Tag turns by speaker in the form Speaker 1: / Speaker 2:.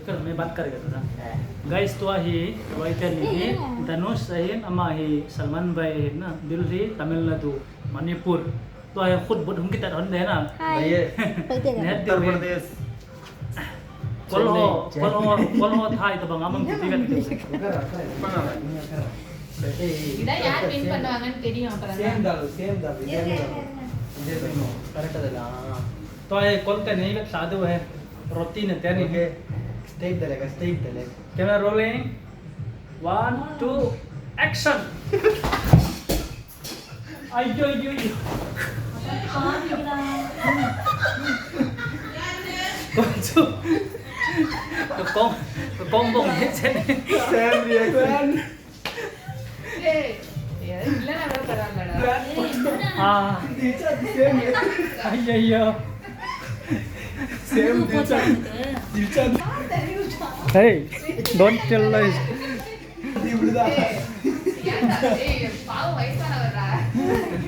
Speaker 1: कर मैं बात करेगा था गाइस तो ही रोइटेल ही धनुष सहिन अमा ही सलमान भाई ना दिल्ली तमिलनाडु मणिपुर तो है खुद बुद्ध हम कितना होने ना
Speaker 2: ये
Speaker 1: Uttar Pradesh kalau Thai itu bang amang gitu kan
Speaker 3: kita yaar pin பண்ணுவாங்கன்னு தெரியும் அப்புறம்
Speaker 2: same dalu correct adala
Speaker 1: तो है कॉल का नहीं लग साधु है रोटी ने तैयारी है
Speaker 2: stage dalega
Speaker 1: camera rolling 1 2 action ayo cái con bông hết trên
Speaker 2: same reaction
Speaker 3: ஏய் இல்ல நான் பரவாயில்லடா
Speaker 1: ayo
Speaker 2: same dilchan
Speaker 1: hey don't tell lies
Speaker 3: ஏய் பாவம் வயசான